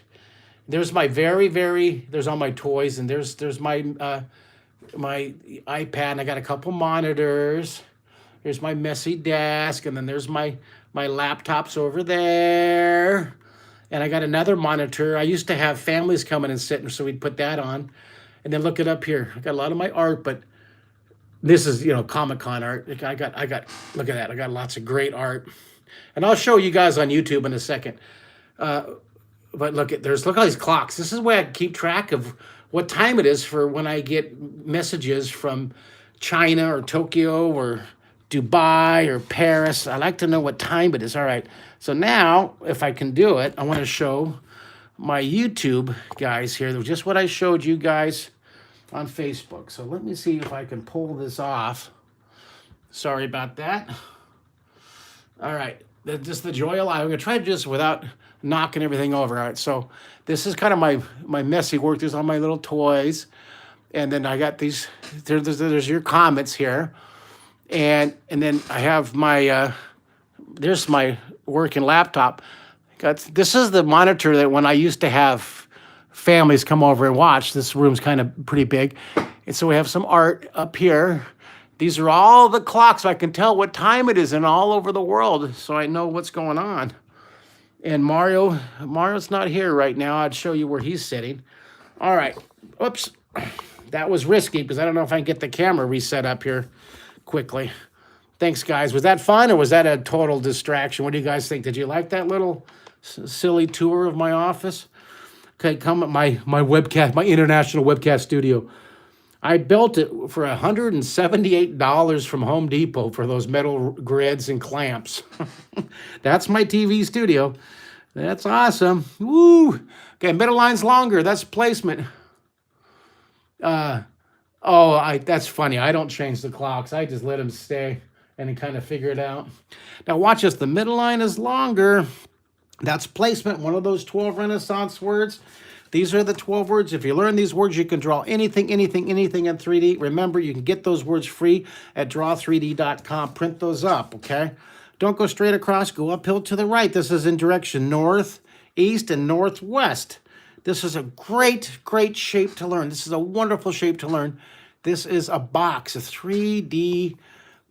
There's my there's all my toys, and there's my my iPad, and I got a couple monitors. Here's my messy desk, and then there's my laptops over there. And I got another monitor. I used to have families come in and sit, and so we'd put that on. And then look it up here. I got a lot of my art, but this is, Comic-Con art. I got, look at that. I got lots of great art. And I'll show you guys on YouTube in a second. But look at all these clocks. This is where I keep track of what time it is for when I get messages from China or Tokyo or Dubai or Paris. I like to know what time it is. All right. So now, if I can do it, I want to show my YouTube guys here. Just what I showed you guys on Facebook. So let me see if I can pull this off. Sorry about that. All right. Just the joy of life. I'm going to try to do this without knocking everything over. All right. So this is kind of my messy work. There's all my little toys. And then I got these. There's your comments here. And then I have my, there's my working laptop. This is the monitor that when I used to have families come over and watch. This room's kind of pretty big. And so we have some art up here. These are all the clocks, so I can tell what time it is in all over the world, so I know what's going on. And Mario's not here right now. I'd show you where he's sitting. All right. Oops. That was risky because I don't know if I can get the camera reset up here quickly. Thanks, guys. Was that fun or was that a total distraction? What do you guys think? Did you like that little silly tour of my office? Okay, come at my webcast, my international webcast studio. I built it for $178 from Home Depot for those metal grids and clamps. That's my TV studio. That's awesome. Woo! Okay, middle line's longer. That's placement. That's funny. I don't change the clocks. I just let them stay and then kind of figure it out. Now watch this. The middle line is longer. That's placement, one of those 12 Renaissance words. These are the 12 words. If you learn these words, you can draw anything in 3D. Remember, you can get those words free at draw3d.com. Print those up, okay? Don't go straight across. Go uphill to the right. This is in direction north, east, and northwest. This is a great, great shape to learn. This is a wonderful shape to learn. This is a box, a 3D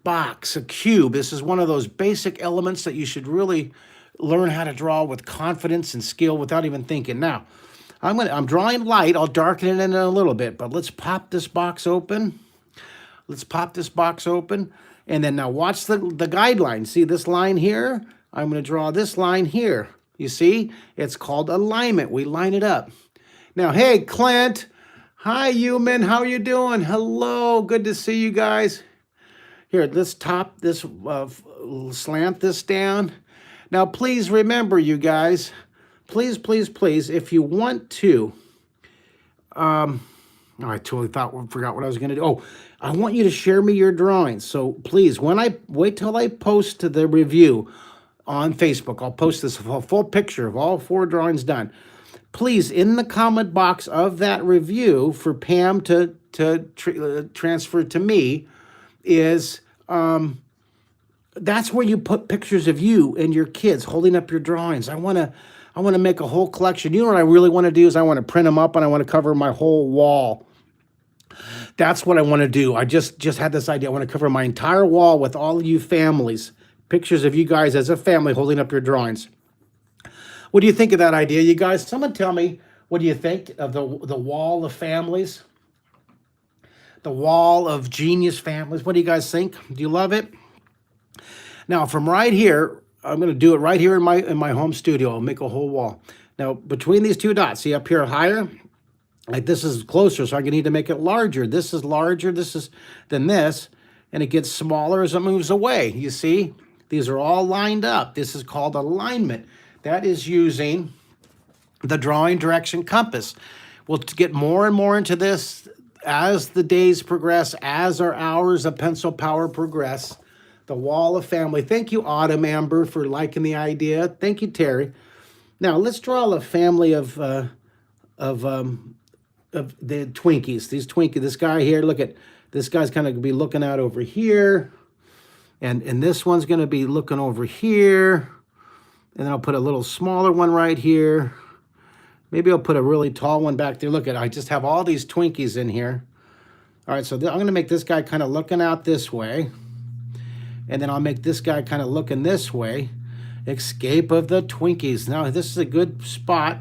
box, a cube. This is one of those basic elements that you should really learn how to draw with confidence and skill without even thinking. Now, I'm drawing light. I'll darken it in a little bit, but let's pop this box open. Let's pop this box open. And then now watch the guideline. See this line here? I'm going to draw this line here. You see? It's called alignment. We line it up. Now, hey, Clint. Hi, human. How are you doing? Hello. Good to see you guys. Here, let's top this, slant this down. Now, please remember, you guys, please, if you want to, I totally forgot what I was going to do. Oh, I want you to share me your drawings. So please, wait till I post the review on Facebook. I'll post this full picture of all 4 drawings done. Please, in the comment box of that review for Pam to transfer to me, is that's where you put pictures of you and your kids holding up your drawings. I want to make a whole collection. You know what I really want to do is I want to print them up and I want to cover my whole wall. That's what I want to do. I just had this idea. I want to cover my entire wall with all of you families, pictures of you guys as a family holding up your drawings. What do you think of that idea, you guys? Someone tell me, what do you think of the wall of families? The wall of genius families. What do you guys think? Do you love it? Now, from right here, I'm going to do it right here in my home studio. I'll make a whole wall. Now, between these 2 dots, see up here higher? Like this is closer, so I need to make it larger. This is larger than this, and it gets smaller as it moves away. You see? These are all lined up. This is called alignment. That is using the drawing direction compass. We'll get more and more into this as the days progress, as our hours of pencil power progress. The wall of family. Thank you, Autumn Amber, for liking the idea. Thank you, Terry. Now let's draw a family of the Twinkies. These Twinkies. This guy here. Look at this guy's kind of gonna be looking out over here, and this one's gonna be looking over here, and then I'll put a little smaller one right here. Maybe I'll put a really tall one back there. Look at, I just have all these Twinkies in here. All right, so I'm going to make this guy kind of looking out this way. And then I'll make this guy kind of looking this way. Escape of the Twinkies. Now, this is a good spot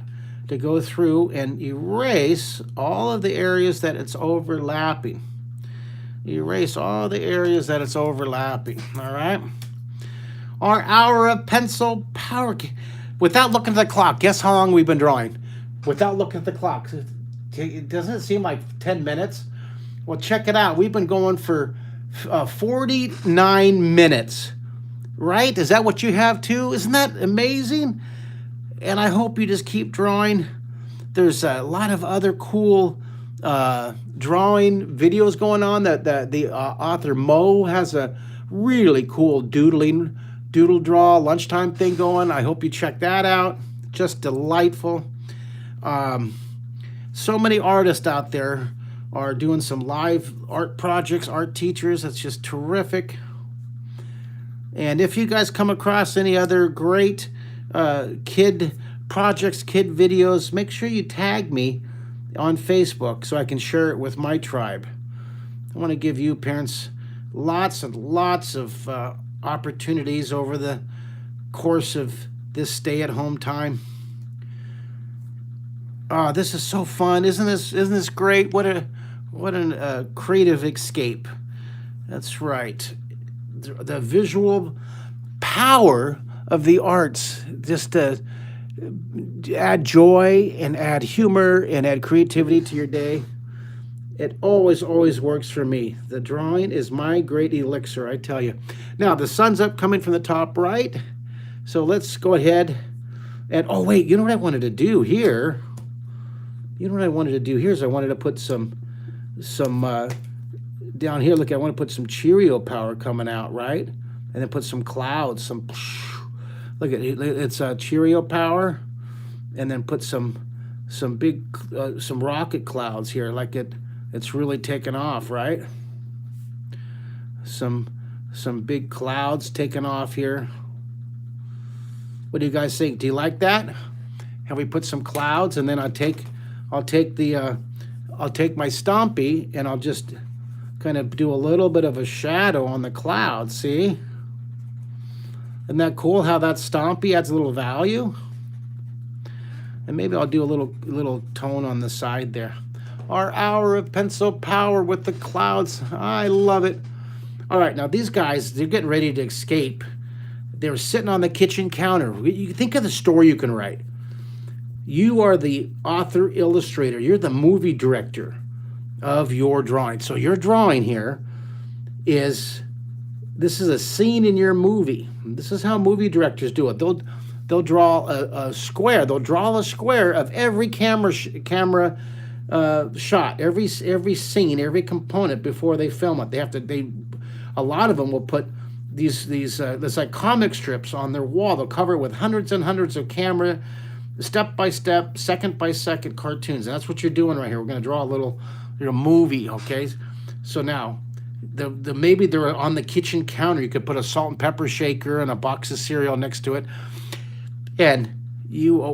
to go through and erase all of the areas that it's overlapping. Erase all the areas that it's overlapping, all right? Our hour of pencil power. Without looking at the clock, guess how long we've been drawing? Without looking at the clock. Doesn't it seem like 10 minutes? Well, check it out. We've been going for 49 minutes, right? Is that what you have too? Isn't that amazing? And I hope you just keep drawing. There's a lot of other cool drawing videos going on. That the author Mo has a really cool doodle draw lunchtime thing going. I hope you check that out. Just delightful. So many artists out there are doing some live art projects, art teachers. That's just terrific. And if you guys come across any other great kid projects, kid videos, make sure you tag me on Facebook so I can share it with my tribe. I want to give you parents lots and lots of opportunities over the course of this stay-at-home time. This is so fun. Isn't this great? What a creative escape. That's right. The visual power of the arts, just to add joy and add humor and add creativity to your day. It always works for me. The drawing is my great elixir, I tell you. Now, the sun's up coming from the top right. So let's go ahead and, oh wait, you know what I wanted to do here? You know what I wanted to do here is I wanted to put some down here. Look, I want to put some Cheerio power coming out, right? And then put some clouds, look at it, it's Cheerio power, and then put some big some rocket clouds here, like it's really taken off, right? Some big clouds taking off here. What do you guys think? Do you like that? Have we put some clouds, and then I'll take my Stompy and I'll just kind of do a little bit of a shadow on the cloud, see? Isn't that cool how that stompy adds a little value? And maybe I'll do a little tone on the side there. Our hour of pencil power with the clouds. I love it. All right, now these guys, they're getting ready to escape. They're sitting on the kitchen counter. You think of the story you can write. You are the author, illustrator. You're the movie director of your drawing. So your drawing here is, this is a scene in your movie. This is how movie directors do it. They'll draw a square. They'll draw a square of every camera shot, every scene, every component before they film it. A lot of them will put these it's like comic strips on their wall. They'll cover it with hundreds and hundreds of camera, step by step, second by second cartoons. And that's what you're doing right here. We're going to draw a little movie, okay? So now, maybe they're on the kitchen counter. You could put a salt and pepper shaker and a box of cereal next to it. And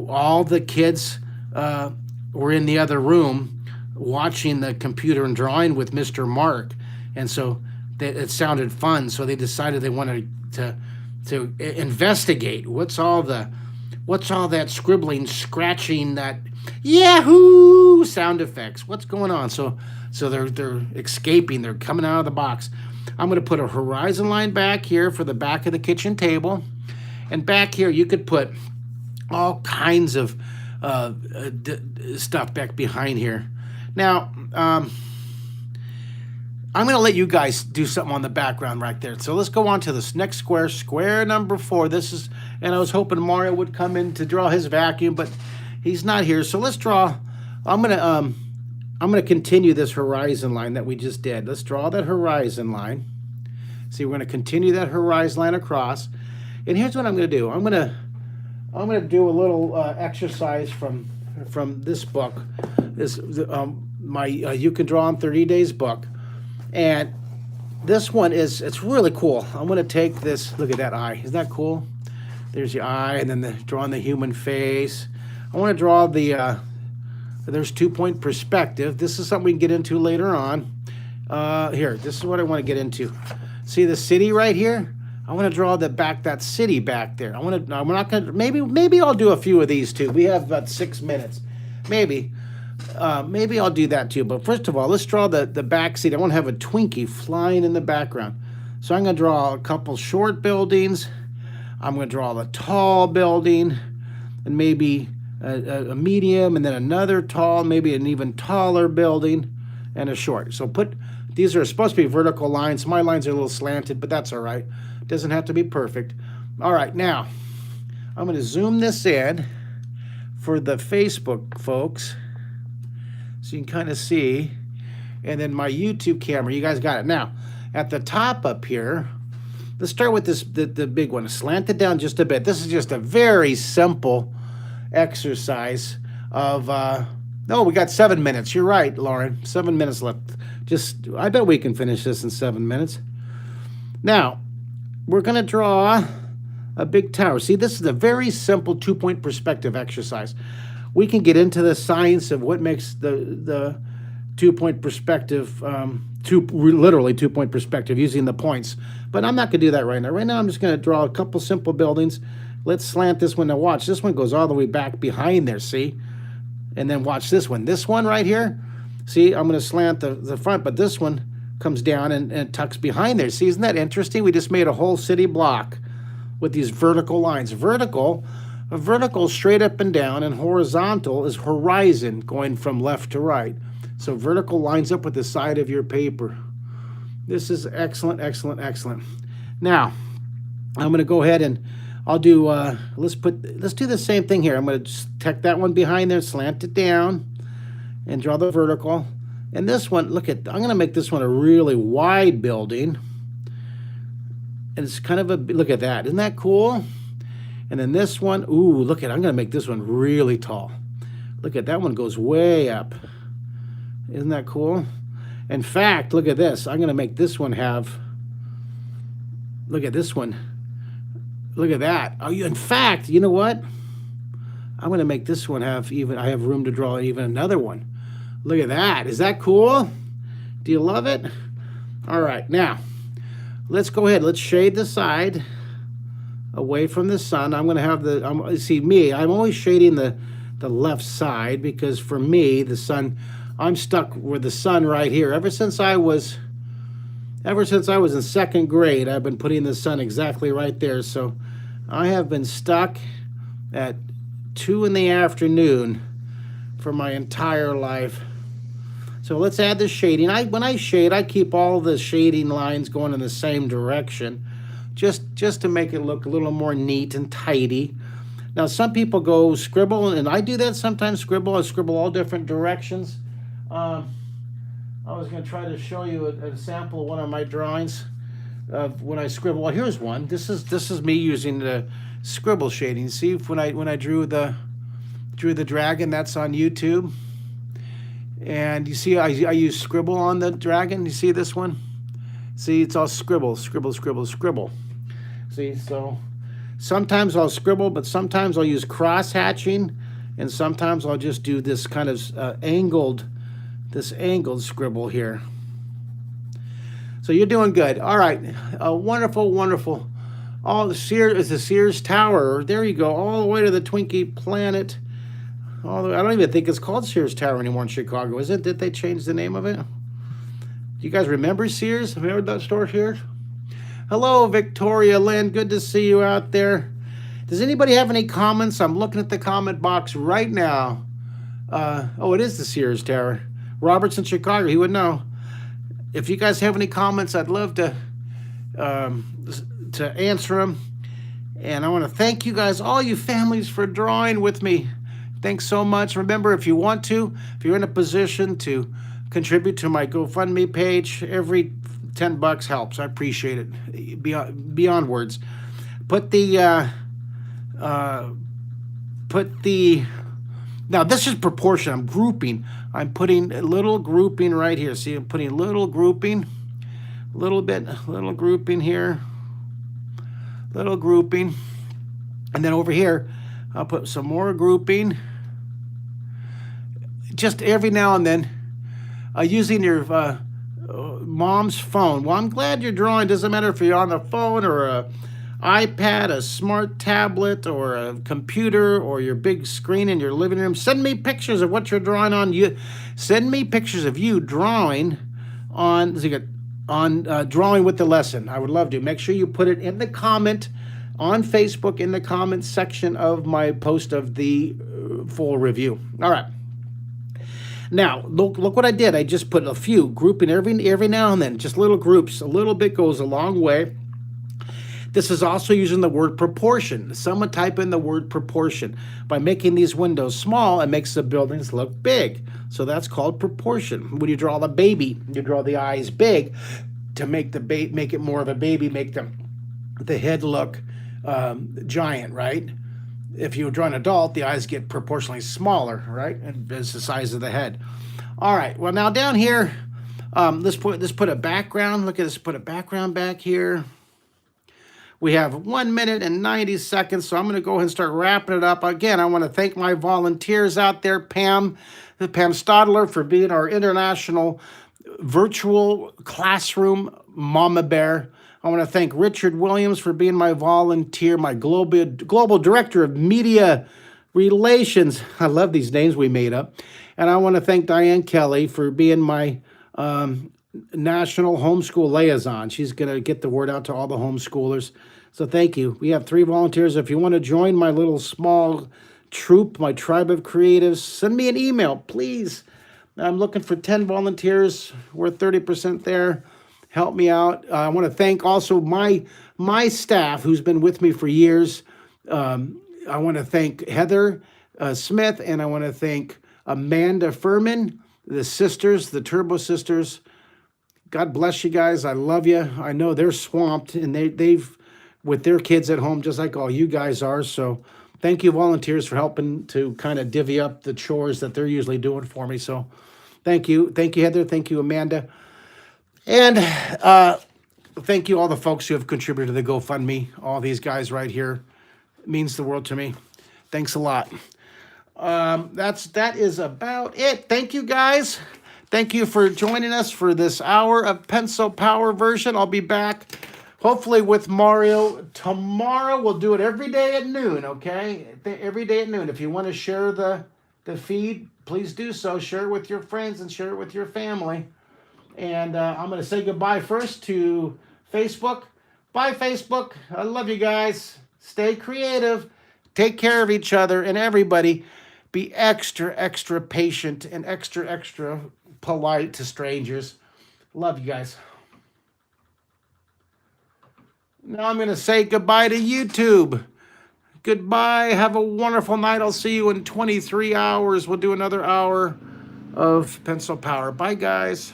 all the kids were in the other room watching the computer and drawing with Mr. Mark. And so it sounded fun. So they decided they wanted to investigate what's all that scribbling, scratching, that Yahoo sound effects. What's going on? So they're escaping. They're coming out of the box. I'm going to put a horizon line back here for the back of the kitchen table. And back here, you could put all kinds of stuff back behind here. Now, I'm going to let you guys do something on the background right there. So let's go on to this next square number 4. And I was hoping Mario would come in to draw his vacuum, but he's not here. So let's draw. I'm going to continue this horizon line that we just did. Let's draw that horizon line. See, we're going to continue that horizon line across. And here's what I'm going to do. I'm going to do a little exercise from this book. This my You Can Draw in 30 Days book. And this one it's really cool. I'm going to take this. Look at that eye. Isn't that cool? There's the eye, and then drawing the human face. I want to draw there's 2-point perspective. This is something we can get into later on. Here, this is what I want to get into. See the city right here? I want to draw that city back there. I'm not gonna. Maybe I'll do a few of these too. We have about 6 minutes. Maybe I'll do that too. But first of all, let's draw the back seat. I want to have a Twinkie flying in the background. So I'm going to draw a couple short buildings. I'm going to draw the tall building, and maybe a medium, and then another tall, maybe an even taller building, and a short. So these are supposed to be vertical lines. My lines are a little slanted, but that's all right. Doesn't have to be perfect. All right, now I'm going to zoom this in for the Facebook folks so you can kind of see. And then my YouTube camera, you guys got it. Now, at the top up here, let's start with the big one. Slant it down just a bit. This is just a very simple exercise of, we got 7 minutes. You're right, Lauren. 7 minutes left. I bet we can finish this in 7 minutes. Now, we're going to draw a big tower. See, this is a very simple 2-point perspective exercise. We can get into the science of what makes the 2-point perspective, literally 2-point perspective using the points. But I'm not going to do that right now. Right now, I'm just going to draw a couple simple buildings. Let's slant this one. Now watch, this one goes all the way back behind there, see? And then watch this one. This one right here, see, I'm going to slant the front, but this one comes down and tucks behind there. See, isn't that interesting? We just made a whole city block with these vertical lines. Vertical straight up and down, and horizontal is horizon going from left to right. So vertical lines up with the side of your paper. This is excellent, excellent, excellent. Now, I'm going to go ahead and I'll do, let's do the same thing here. I'm going to tuck that one behind there, slant it down, and draw the vertical. And this one, I'm going to make this one a really wide building. And it's kind of look at that. Isn't that cool? And then this one, I'm going to make this one really tall. Look at that one, goes way up. Isn't that cool? In fact, look at this. I'm going to make this one look at this one. Look at that. In fact, you know what? I'm going to make this one I have room to draw even another one. Look at that. Is that cool? Do you love it? All right, now, let's go ahead. Let's shade the side away from the sun. I'm going to have see me, I'm always shading the left side because for me, the sun, I'm stuck with the sun right here. Ever since I was in second grade, I've been putting the sun exactly right there. So I have been stuck at 2 in the afternoon for my entire life. So let's add the shading. When I shade, I keep all the shading lines going in the same direction, just to make it look a little more neat and tidy. Now, some people go scribble, and I do that sometimes, scribble. I scribble all different directions. I was going to try to show you a sample of one of my drawings of when I scribble. Well, here's one. This is me using the scribble shading. See, when I drew the dragon, that's on YouTube. And you see, I use scribble on the dragon. You see this one? See, it's all scribble, scribble, scribble, scribble. See, so sometimes I'll scribble, but sometimes I'll use cross hatching, and sometimes I'll just do this kind of angled scribble here. So you're doing good. All right, wonderful, wonderful. All the Sears Tower. There you go, all the way to the Twinkie planet. I don't even think it's called Sears Tower anymore in Chicago, is it? Did they change the name of it? Do you guys remember Sears? Have you heard that store here? Hello, Victoria Lynn. Good to see you out there. Does anybody have any comments? I'm looking at the comment box right now. Oh, it is the Sears Tower. Robert's in Chicago. He would know. If you guys have any comments, I'd love to answer them. And I want to thank you guys, all you families, for drawing with me. Thanks so much. Remember, if you're in a position to contribute to my GoFundMe page, every $10 helps. I appreciate it beyond words. Now this is proportion. I'm grouping. I'm putting a little grouping right here. See, I'm putting a little grouping, little grouping here, little grouping, and then over here, I'll put some more grouping. Just every now and then, using your mom's phone. Well, I'm glad you're drawing. Doesn't matter if you're on the phone or a iPad, a smart tablet, or a computer, or your big screen in your living room. Send me pictures of what you're drawing on. Send me pictures of you drawing on drawing with the lesson. I would love to. Make sure you put it in the comment on Facebook in the comment section of my post of the full review. All right. Now, look what I did. I just put a few, grouping every now and then, just little groups. A little bit goes a long way. This is also using the word proportion. Someone type in the word proportion. By making these windows small, it makes the buildings look big. So that's called proportion. When you draw the baby, you draw the eyes big to make it more of a baby, make the head look giant, right? If you draw an adult, the eyes get proportionally smaller, right? And as the size of the head. All right. Well, now down here, let's put a background. Look at this. Put a background back here. We have 1 minute and 90 seconds, so I'm going to go ahead and start wrapping it up. Again, I want to thank my volunteers out there, Pam Stadler, for being our international virtual classroom mama bear. I want to thank Richard Williams for being my volunteer, my global director of media relations. I love these names we made up. And I want to thank Diane Kelly for being my national homeschool liaison. She's going to get the word out to all the homeschoolers. So thank you. We have 3 volunteers. If you want to join my little small troop, my tribe of creatives, send me an email, please. I'm looking for 10 volunteers. We're 30% there. Help me out. I want to thank also my staff who's been with me for years. I want to thank Heather Smith, and I want to thank Amanda Furman, the sisters, the Turbo Sisters. God bless you guys. I love you. I know they're swamped, and they've with their kids at home, just like all you guys are. So thank you, volunteers, for helping to kind of divvy up the chores that they're usually doing for me. So thank you. Thank you, Heather. Thank you, Amanda. And thank you all the folks who have contributed to the GoFundMe. All these guys right here. It means the world to me. Thanks a lot. That is about it. Thank you, guys. Thank you for joining us for this hour of Pencil Power version. I'll be back hopefully with Mario tomorrow. We'll do it every day at noon, okay? Every day at noon. If you want to share the feed, please do so. Share it with your friends and share it with your family. And I'm going to say goodbye first to Facebook. Bye, Facebook. I love you guys. Stay creative. Take care of each other, and everybody be extra, extra patient and extra, extra polite to strangers. Love you guys. Now I'm going to say goodbye to YouTube. Goodbye. Have a wonderful night. I'll see you in 23 hours. We'll do another hour of Pencil Power. Bye, guys.